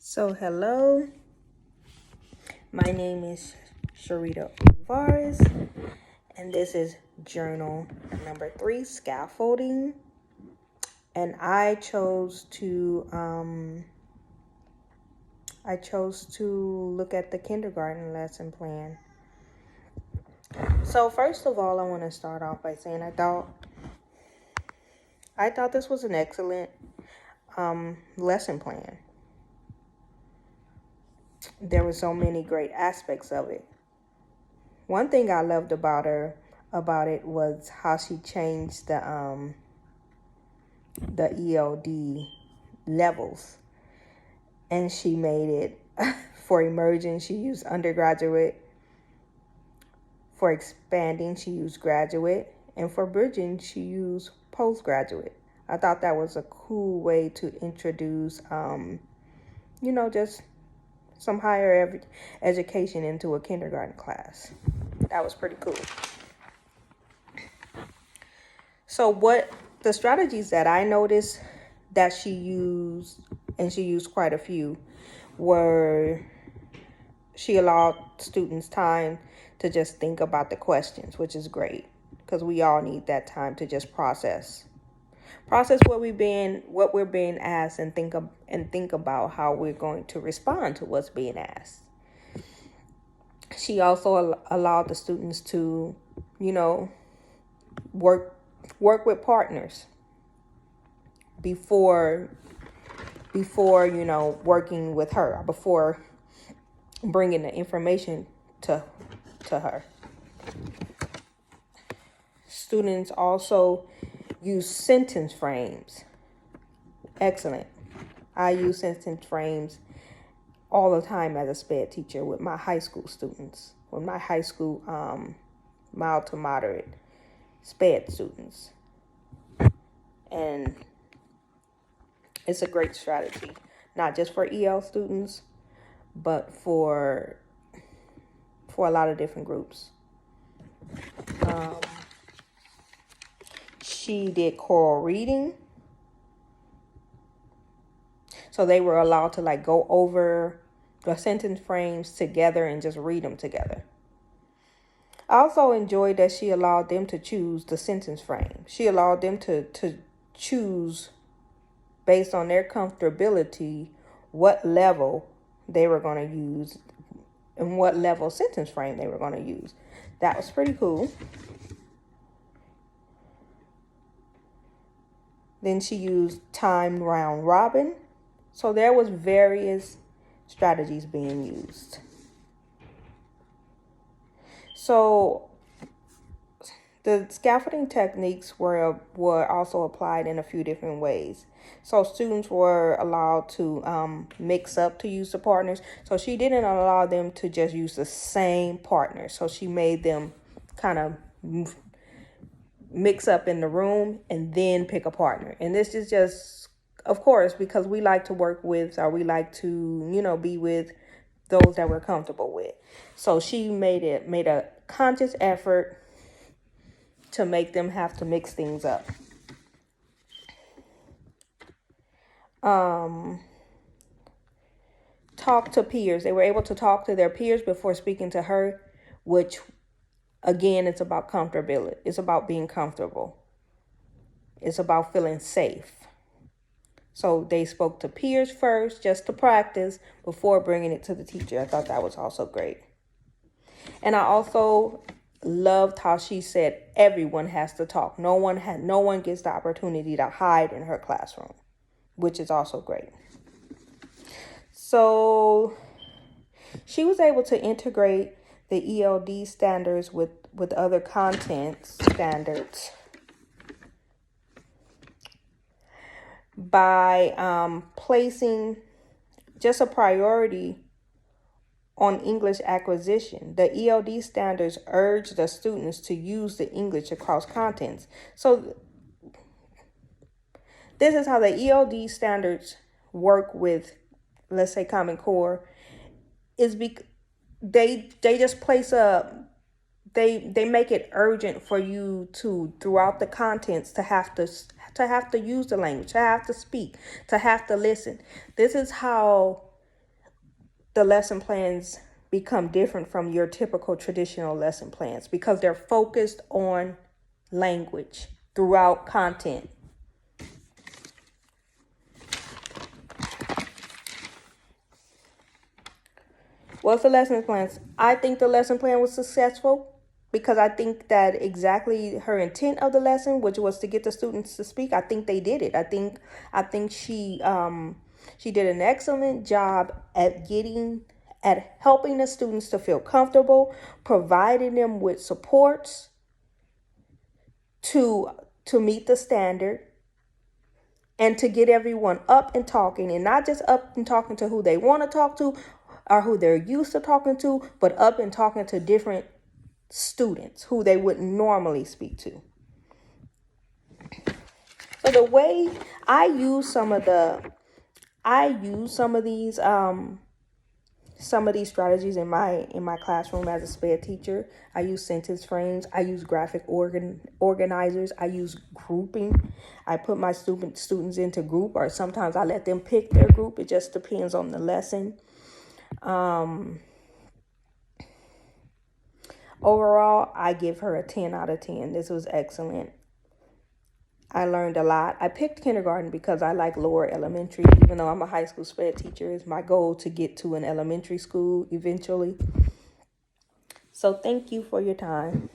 So hello, my name is Sharita Alvarez, and this is journal number 3, scaffolding. And I chose to look at the kindergarten lesson plan. So first of all, I want to start off by saying I thought this was an excellent lesson plan. There were so many great aspects of it. One thing I loved about it was how she changed the ELD levels, and she made it for emerging she used undergraduate, for expanding she used graduate, and for bridging she used postgraduate. I thought that was a cool way to introduce just some higher education into a kindergarten class. That was pretty cool. So what the strategies that I noticed that she used, and she used quite a few, were she allowed students time to just think about the questions, which is great because we all need that time to just process what we're being asked, and think about how we're going to respond to what's being asked. She also allowed the students to, work with partners before working with her, before bringing the information to her. Students also use sentence frames. Excellent. I use sentence frames all the time as a SPED teacher with my high school students, with my high school mild to moderate SPED students. And it's a great strategy, not just for EL students, but for a lot of different groups. She did choral reading. So they were allowed to go over the sentence frames together and just read them together. I also enjoyed that she allowed them to choose the sentence frame. She allowed them to choose based on their comfortability what level they were going to use and what level sentence frame they were going to use. That was pretty cool. Then she used time round robin. So there was various strategies being used. So the scaffolding techniques were also applied in a few different ways. So students were allowed to mix up to use the partners. So she didn't allow them to just use the same partner. So she made them kind of mix up in the room and then pick a partner. And this is just, of course, because we like to work with, or we like to, be with those that we're comfortable with. So she made a conscious effort to make them have to mix things up. Talk to peers. They were able to talk to their peers before speaking to her, which, again, it's about comfortability. It's about being comfortable. It's about feeling safe. So they spoke to peers first, just to practice, before bringing it to the teacher. I thought that was also great. And I also loved how she said everyone has to talk. No one gets the opportunity to hide in her classroom, which is also great. So she was able to integrate the ELD standards with other content standards by placing just a priority on English acquisition. The ELD standards urge the students to use the English across contents. So this is how the ELD standards work with, let's say, Common Core, is they just place they make it urgent for you to, throughout the contents, to have to use the language, to have to speak, to have to listen. This is how the lesson plans become different from your typical traditional lesson plans because they're focused on language throughout content. What's the lesson plans? I think the lesson plan was successful because I think that exactly her intent of the lesson, which was to get the students to speak, I think they did it. I think she did an excellent job at helping the students to feel comfortable, providing them with supports to meet the standard, and to get everyone up and talking, and not just up and talking to who they want to talk to or who they're used to talking to, but up and talking to different students who they wouldn't normally speak to. So the way I use some of these strategies in my classroom as a SPED teacher. I use sentence frames. I use graphic organizers. I use grouping. I put my students into group, or sometimes I let them pick their group. It just depends on the lesson. Overall, I give her a 10 out of 10. This was excellent. I learned a lot. I picked kindergarten because I like lower elementary. Even though I'm a high school SPED teacher, it's my goal to get to an elementary school eventually. So thank you for your time.